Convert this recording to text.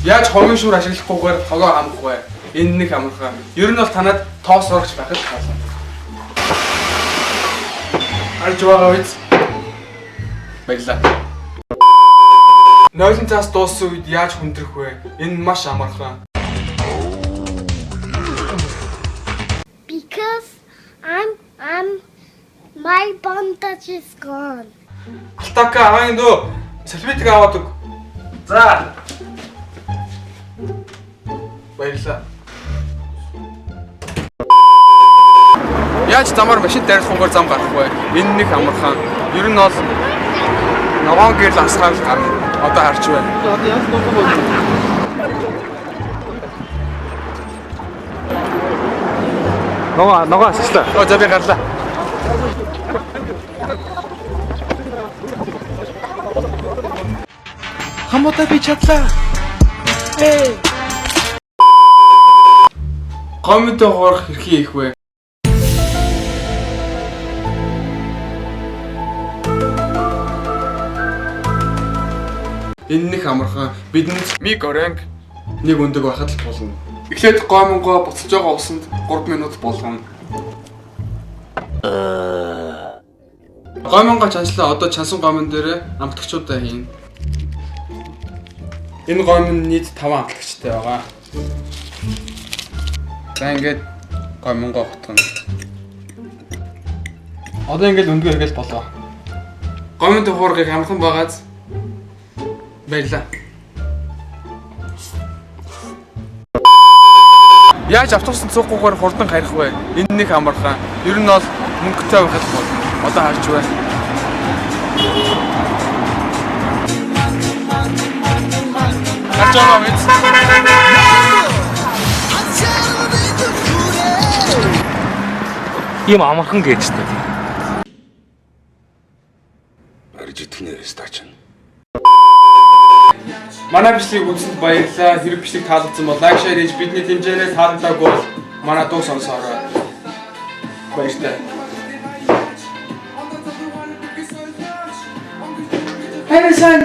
Яаж хогийн шүүр ашиглахгүйгээр тогоо амах вэ? Энэ нэг амархан. Ер нь бол танад тоос урагч байхад хаалаа. Арж байгаа үз. Баярлаа. Нойлон цаас дууссан үед яаж хүндрэх вэ? Энэ маш амархан. Because my bondage is gone. Алтака аваа энэ салфетик аваад өг. За. Баярлаа. Яаж замаар машин дайрлахгүйгээр зам гарах вэ? Энэ нэг амархан. Ер нь бол ногоон гэрэл асгаал гарна. Одоо харж байна. Одоо яаж дуусан бол Ногоо асчлаа. За би гарлаа. Хамаатай би чадлаа. Гомтой хоорох хэрхий их вэ? Энэ нэг амархан. Бидэнд миг оранг нэг өндөг байхад л болно. Эхлээд гомонгоо буцаж байгаа усанд 3 минут болгоно. Гомонгоо чанслаа. Одоо чансан гомон дээр амтгчудаа хийн. Энэ гомон нийт 5 амтгчтай байгаа. За ингээд гомонгоо хотгоно. Одоо ингээд өндгөө хийгээл болоо. Гомонтой хуургыг амархан байгааз баярлаа. Яаж автобусанд суухгүйгээр хурдан харих вэ? Энэ нэг амархан. Ер нь бол мөнгөтэй байхад болно. Одоо харж байна. Харж байгаа биз? ийм амархан гэжтэй. Арж итгэнээс таачна. Манай бичлэгийг үзсэнд баярлалаа. Хэрэг бичлэг таалагдсан бол лайк, шеэр хийж бидний хэмжээрээ таалагдаагүй бол манай дуу сонсоорой. Баярлалаа. Хайрсан